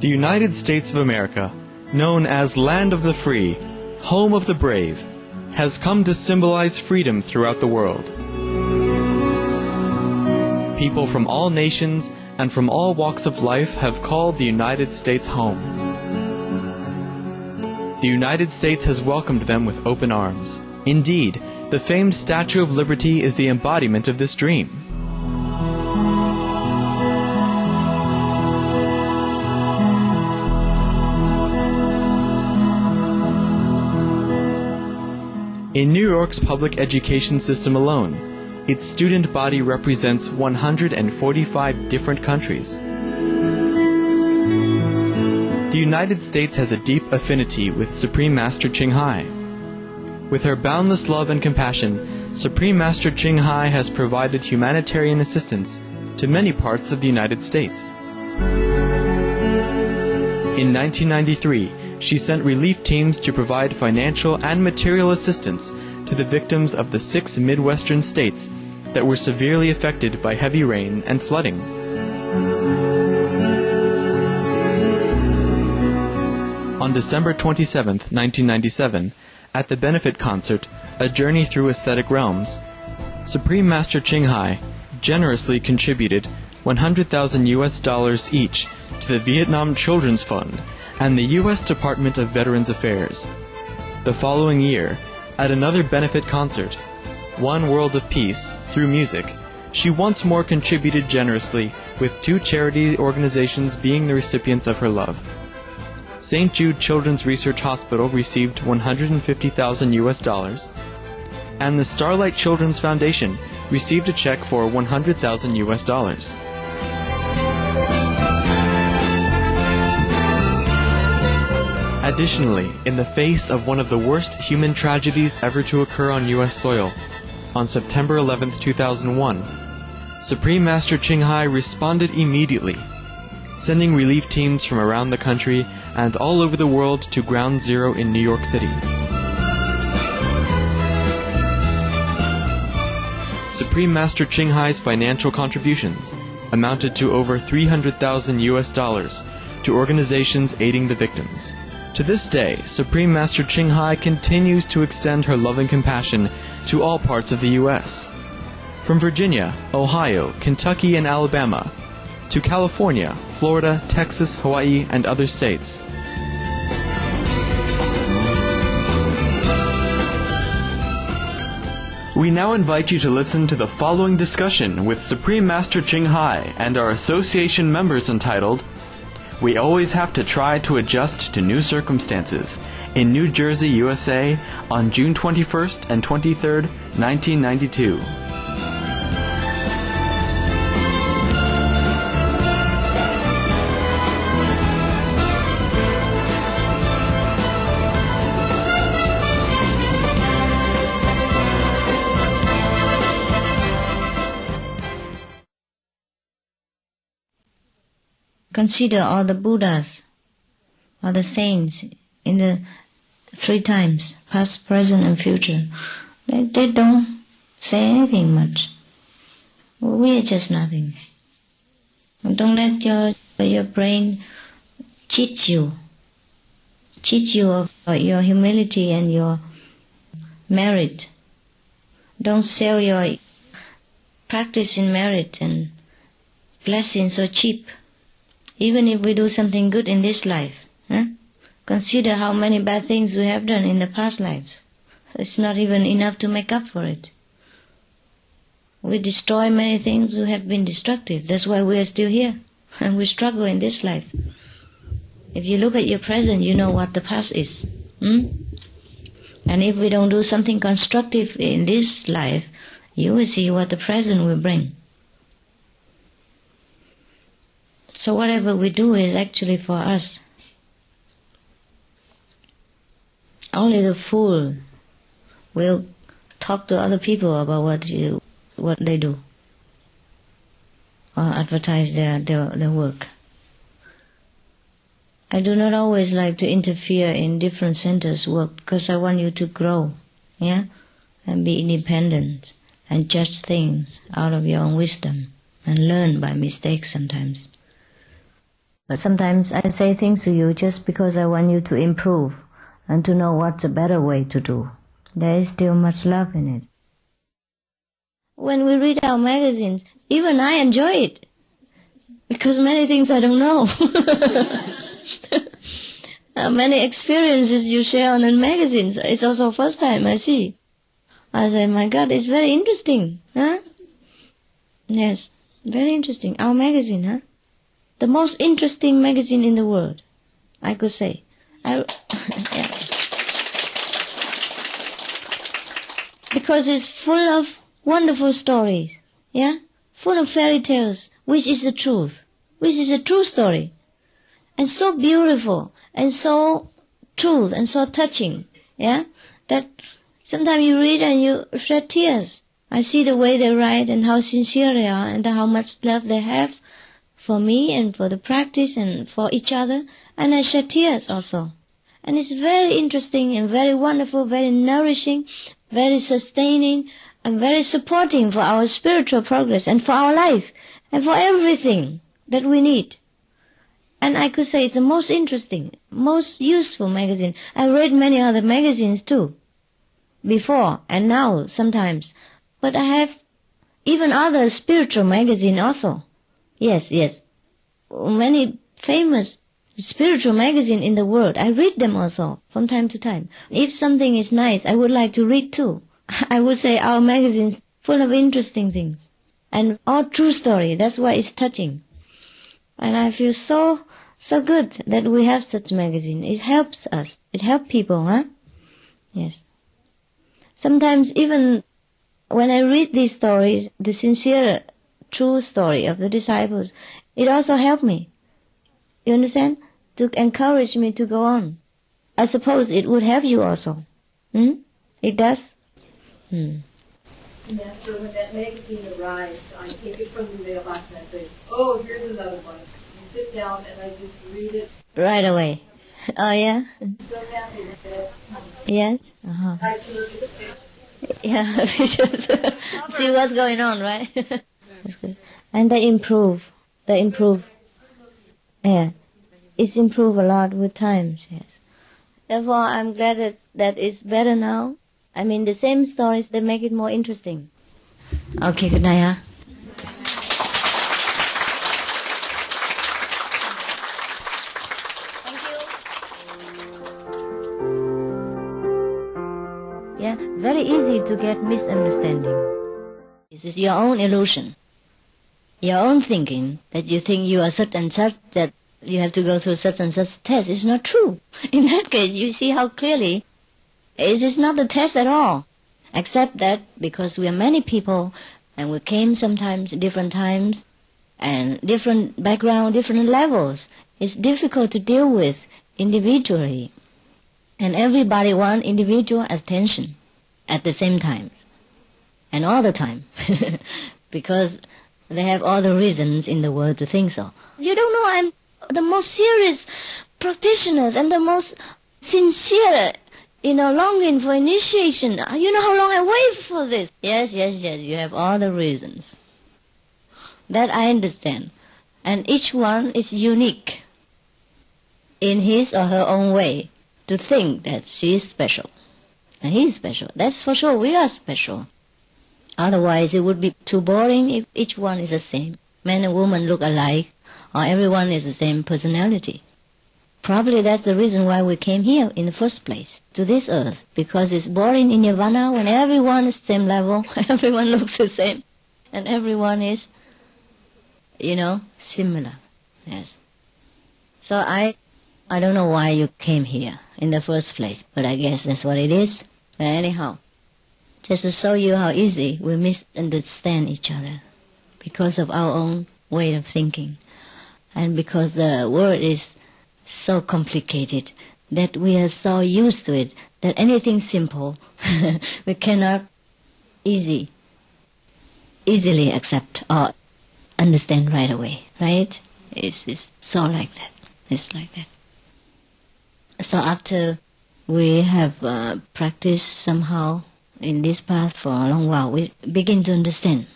The United States of America, known as Land of the Free, Home of the Brave, has come to symbolize freedom throughout the world. People from all nations and from all walks of life have called the United States home. The United States has welcomed them with open arms. Indeed, the famed Statue of Liberty is the embodiment of this dream. In New York's public education system alone, its student body represents 145 different countries. The United States has a deep affinity with Supreme Master Ching Hai. With her boundless love and compassion, Supreme Master Ching Hai has provided humanitarian assistance to many parts of the United States. In 1993, she sent relief teams to provide financial and material assistance to the victims of the 6 Midwestern states that were severely affected by heavy rain and flooding. On December 27, 1997, at the benefit concert, A Journey Through Aesthetic Realms, Supreme Master Ching Hai generously contributed $100,000 each to the Vietnam Children's Fund and the U.S. Department of Veterans Affairs. The following year, at another benefit concert, One World of Peace, through music, she once more contributed generously, with 2 charity organizations being the recipients of her love. St. Jude Children's Research Hospital received $150,000, and the Starlight Children's Foundation received a check for $100,000. Additionally, in the face of one of the worst human tragedies ever to occur on U.S. soil, on September 11, 2001, Supreme Master Ching Hai responded immediately, sending relief teams from around the country and all over the world to Ground Zero in New York City. Supreme Master Ching Hai's financial contributions amounted to over $300,000 to organizations aiding the victims. To this day, Supreme Master Ching Hai continues to extend her loving compassion to all parts of the U.S. From Virginia, Ohio, Kentucky, and Alabama, to California, Florida, Texas, Hawaii, and other states. We now invite you to listen to the following discussion with Supreme Master Ching Hai and our association members entitled, "We Always Have to Try to Adjust to New Circumstances," in New Jersey, USA, on June 21st and 23rd, 1992. Consider all the Buddhas, all the saints in the 3 times, past, present, and future. They don't say anything much. We are just nothing. Don't let your brain cheat you of your humility and your merit. Don't sell your practice in merit and blessing so cheap. Even if we do something good in this life, consider how many bad things we have done in the past lives. It's not even enough to make up for it. We destroy many things who have been destructive. That's why we are still here. And we struggle in this life. If you look at your present, you know what the past is. And if we don't do something constructive in this life, you will see what the present will bring. So whatever we do is actually for us. Only the fool will talk to other people about what they do, or advertise their work. I do not always like to interfere in different centers' work because I want you to grow, and be independent and judge things out of your own wisdom and learn by mistakes sometimes. But sometimes I say things to you just because I want you to improve and to know what's a better way to do. There is still much love in it. When we read our magazines, even I enjoy it. Because many things I don't know. Many experiences you share on the magazines. It's also first time I see. I say, my God, it's very interesting. Huh? Yes, very interesting. Our magazine, huh? The most interesting magazine in the world, I could say. Yeah. Because it's full of wonderful stories, yeah? Full of fairy tales, which is the truth, which is a true story. And so beautiful, and so truth, and so touching, yeah? That sometimes you read and you shed tears. I see the way they write and how sincere they are and how much love they have for me and for the practice and for each other. And I shed tears also. And it's very interesting and very wonderful, very nourishing, very sustaining, and very supporting for our spiritual progress and for our life and for everything that we need. And I could say it's the most interesting, most useful magazine. I read many other magazines too, before and now sometimes. But I have even other spiritual magazine also. Yes. Many famous spiritual magazine in the world. I read them also from time to time. If something is nice, I would like to read too. I would say our magazine's full of interesting things. And all true story. That's why it's touching. And I feel so good that we have such magazine. It helps us. It helps people, huh? Yes. Sometimes even when I read these stories, the sincere, true story of the disciples, it also helped me. You understand? To encourage me to go on. I suppose it would help you also. It does? Master, when that magazine arrives, I take it from the mailbox and I say, oh, here's another one. You sit down and I just read it. Right away. Oh, yeah? I'm so happy with that. Yes? Uh-huh. I like to look at the picture. Yeah, just see what's going on, right? That's good. And they improve. Yeah. It's improved a lot with times, yes. Therefore, I'm glad that it's better now. I mean, the same stories, they make it more interesting. Okay, good night, huh? Yeah, very easy to get misunderstanding. This is your own illusion, your own thinking that you think you are such and such, that you have to go through such and such test. It's not true. In that case, you see how clearly it is not a test at all, except that because we are many people and we came sometimes different times and different background, different levels. It's difficult to deal with individually. And everybody wants individual attention at the same time and all the time because they have all the reasons in the world to think so. You don't know, I'm the most serious practitioners and the most sincere, longing for initiation. You know how long I wait for this. Yes, you have all the reasons. That I understand. And each one is unique in his or her own way to think that she is special. And he is special. That's for sure. We are special. Otherwise, it would be too boring if each one is the same. Man and woman look alike, or everyone is the same personality. Probably that's the reason why we came here in the first place, to this earth, because it's boring in Nirvana when everyone is the same level, everyone looks the same, and everyone is, similar. Yes. So I don't know why you came here in the first place, but I guess that's what it is. But anyhow, just to show you how easy we misunderstand each other because of our own way of thinking, and because the world is so complicated that we are so used to it that anything simple we cannot easily accept or understand right away, right? It's so like that. It's like that. So after we have practiced somehow in this path for a long while, we begin to understand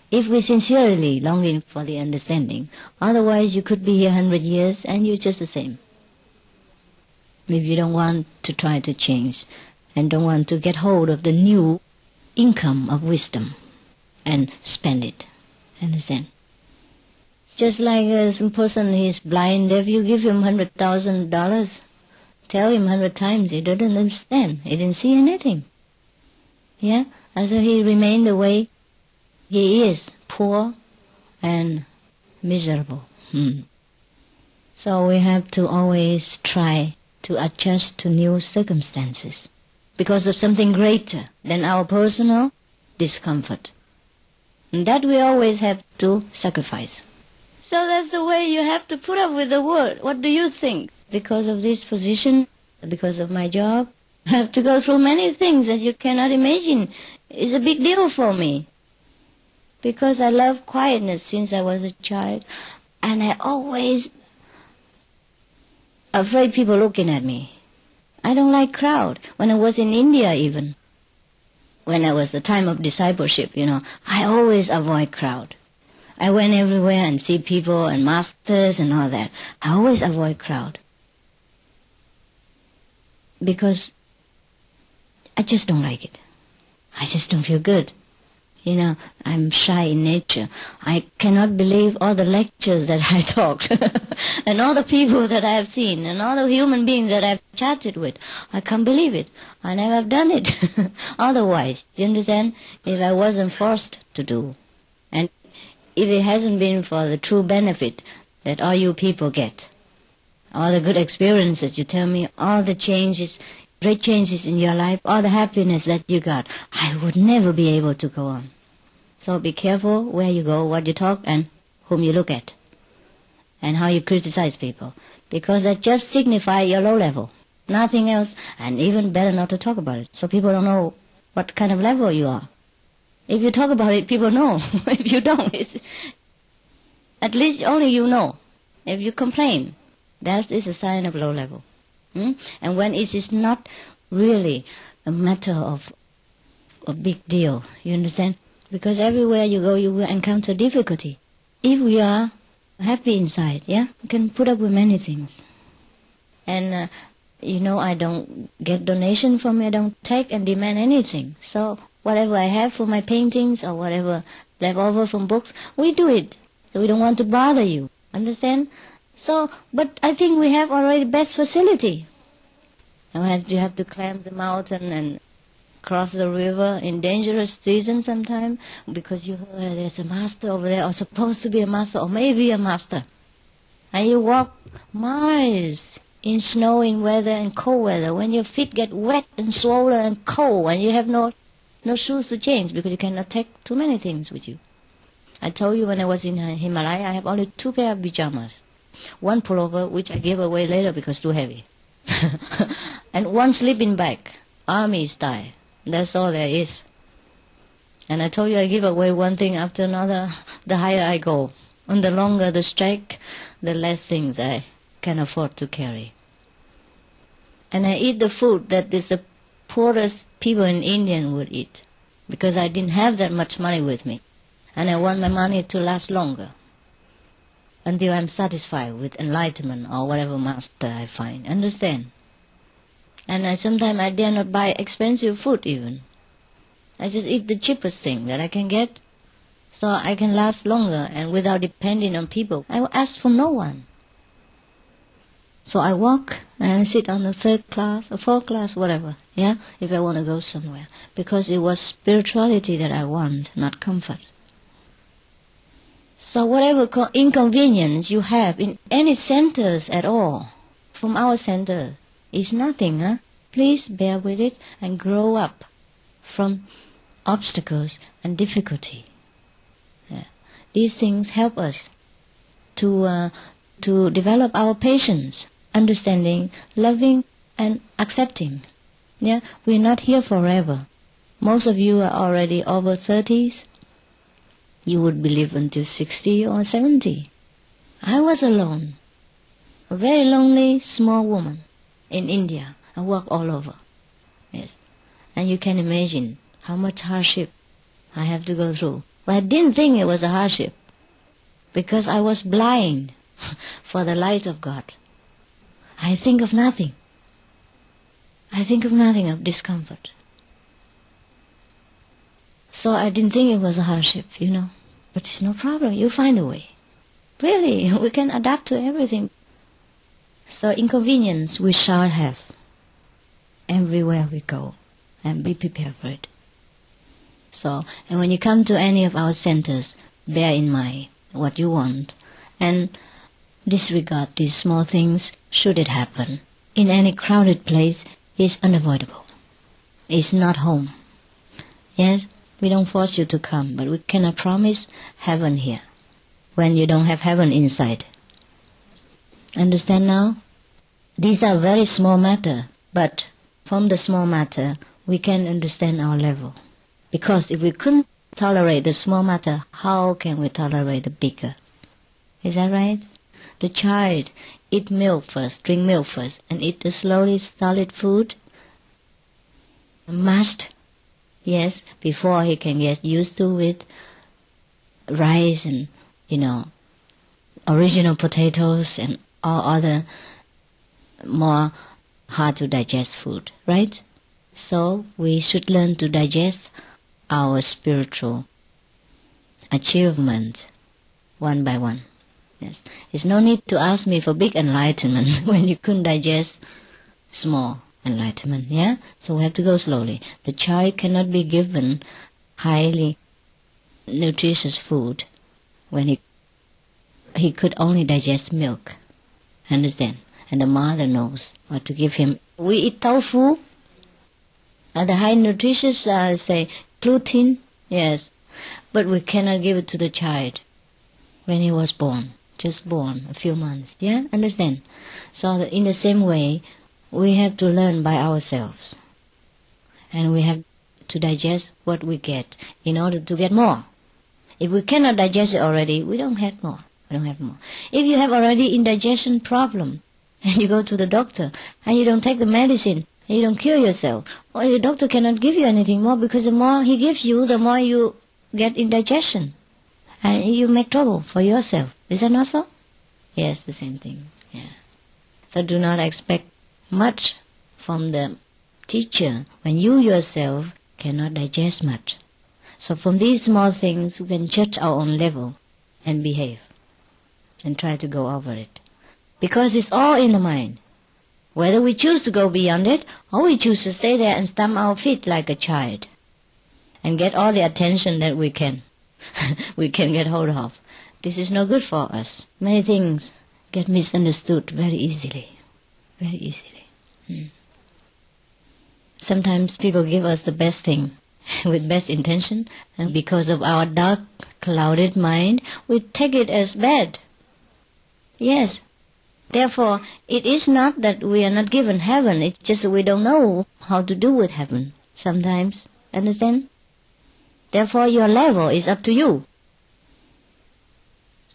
if we sincerely longing for the understanding. Otherwise you could be here 100 years and you're just the same. If you don't want to try to change and don't want to get hold of the new income of wisdom and spend it. Understand? Just like some person is blind, if you give him $100,000, tell him 100 times, he doesn't understand. He didn't see anything. Yeah? And so he remained the way he is, poor and miserable. So we have to always try to adjust to new circumstances because of something greater than our personal discomfort. And that we always have to sacrifice. So that's the way you have to put up with the world. What do you think? Because of this position, because of my job, I have to go through many things that you cannot imagine. It's a big deal for me. Because I love quietness since I was a child. And I always afraid people looking at me. I don't like crowd. When I was in India even, when I was the time of discipleship, I always avoid crowd. I went everywhere and see people and masters and all that. I always avoid crowd. Because I just don't like it. I just don't feel good. I'm shy in nature. I cannot believe all the lectures that I talked and all the people that I have seen and all the human beings that I've chatted with. I can't believe it. I never have done it otherwise. Do you understand? If I wasn't forced to do. And if it hasn't been for the true benefit that all you people get, all the good experiences you tell me, all the changes, great changes in your life, all the happiness that you got, I would never be able to go on. So be careful where you go, what you talk, and whom you look at, and how you criticize people, because that just signifies your low level, nothing else, and even better not to talk about it, so people don't know what kind of level you are. If you talk about it, people know. If you don't, at least only you know. If you complain, that is a sign of low level. And when it is not really a matter of a big deal, you understand? Because everywhere you go, you will encounter difficulty. If we are happy inside, we can put up with many things. And, I don't get donation from me. I don't take and demand anything. So whatever I have for my paintings or whatever left over from books, we do it. So we don't want to bother you. Understand? So, but I think we have already best facility. And you have to climb the mountain and cross the river in dangerous season sometime because you heard there's a master over there or supposed to be a master or maybe a master. And you walk miles in snowing weather and cold weather when your feet get wet and swollen and cold and you have no shoes to change because you cannot take too many things with you. I told you when I was in Himalaya, I have only 2 pair of pajamas. One pullover, which I gave away later because too heavy. And one sleeping bag, army style. That's all there is. And I told you I give away one thing after another, the higher I go. And the longer the strike, the less things I can afford to carry. And I eat the food that is the poorest people in India would eat. Because I didn't have that much money with me. And I want my money to last longer. Until I'm satisfied with enlightenment or whatever master I find. Understand? And sometimes I dare not buy expensive food even. I just eat the cheapest thing that I can get so I can last longer and without depending on people. I will ask from no one. So I walk and sit on the 3rd class or 4th class, whatever, if I want to go somewhere. Because it was spirituality that I want, not comfort. So whatever inconvenience you have in any centers at all, from our center, is nothing, Please bear with it and grow up from obstacles and difficulty. These things help us to develop our patience, understanding, loving, and accepting. We're not here forever. Most of you are already over 30s. You would live until 60 or 70. I was alone, a very lonely, small woman in India. I walk all over. Yes. And you can imagine how much hardship I have to go through. But I didn't think it was a hardship because I was blind for the light of God. I think of nothing. I think of nothing of discomfort. So I didn't think it was a hardship, But it's no problem. You find a way. Really, we can adapt to everything. So inconvenience we shall have everywhere we go, and be prepared for it. So, and when you come to any of our centers, bear in mind what you want and disregard these small things should it happen. In any crowded place, it's unavoidable. It's not home. Yes, we don't force you to come, but we cannot promise heaven here when you don't have heaven inside. Understand now? These are very small matter, but from the small matter, we can understand our level. Because if we couldn't tolerate the small matter, how can we tolerate the bigger? Is that right? The child eat milk first, drink milk first, and eat the slowly solid food. Must, yes, before he can get used to with rice and, original potatoes and all other more hard to digest food, right? So we should learn to digest our spiritual achievement one by one. Yes, there's no need to ask me for big enlightenment when you couldn't digest small enlightenment, yeah? So we have to go slowly. The child cannot be given highly nutritious food when he could only digest milk. Understand? And the mother knows what to give him. We eat tofu. The high nutritious, say, gluten, yes. But we cannot give it to the child when he was born, just born, a few months. Yeah, understand? So in the same way, we have to learn by ourselves. And we have to digest what we get in order to get more. If we cannot digest it already, we don't have more. If you have already indigestion problem, and you go to the doctor, and you don't take the medicine, and you don't cure yourself, or your doctor cannot give you anything more, because the more he gives you, the more you get indigestion. And you make trouble for yourself. Is that not so? Yes, the same thing. Yeah. So do not expect much from the teacher when you yourself cannot digest much. So from these small things, we can judge our own level and behave and try to go over it. Because it's all in the mind. Whether we choose to go beyond it or we choose to stay there and stamp our feet like a child and get all the attention that we can get hold of. This is no good for us. Many things get misunderstood very easily. Very easily. Sometimes people give us the best thing with best intention, and because of our dark, clouded mind, we take it as bad. Yes. Therefore, it is not that we are not given heaven, it's just we don't know how to do with heaven sometimes. Understand? Therefore, your level is up to you.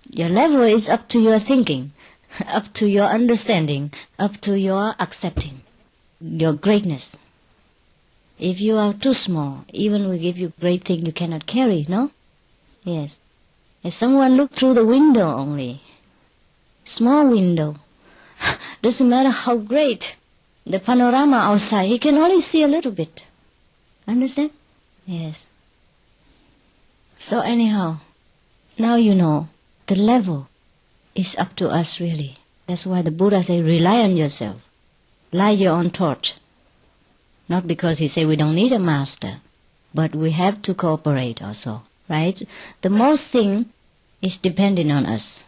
Your level is up to your thinking, up to your understanding, up to your accepting, your greatness. If you are too small, even we give you great thing you cannot carry, no? Yes. If someone look through the window only, small window, doesn't matter how great the panorama outside, he can only see a little bit. Understand? Yes. So anyhow, now you know the level is up to us really. That's why the Buddha say rely on yourself. Light your own torch. Not because he say we don't need a master, but we have to cooperate also, right? The most thing is dependent on us.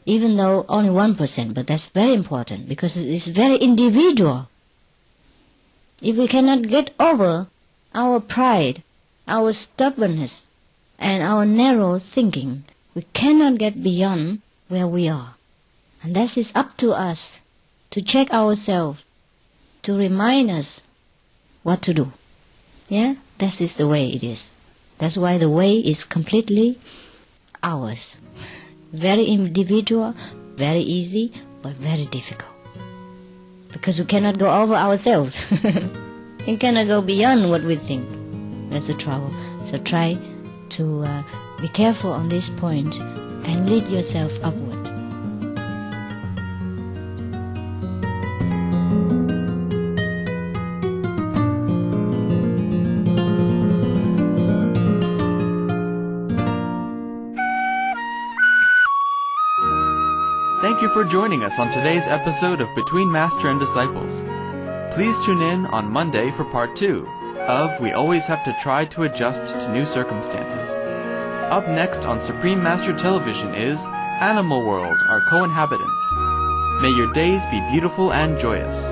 Even though only 1%, but that's very important because it's very individual. If we cannot get over our pride, our stubbornness, and our narrow thinking, we cannot get beyond where we are. And that is up to us to check ourselves, to remind us what to do. Yeah, that is the way it is. That's why the way is completely ours. Very individual, very easy, but very difficult. Because we cannot go over ourselves. We cannot go beyond what we think. That's the trouble. So try to be careful on this point and lead yourself upward. Thank you for joining us on today's episode of Between Master and Disciples. Please tune in on Monday for part 2 of We Always Have to Try to Adjust to New Circumstances. Up next on Supreme Master Television is Animal World, Our Co-Inhabitants. May your days be beautiful and joyous.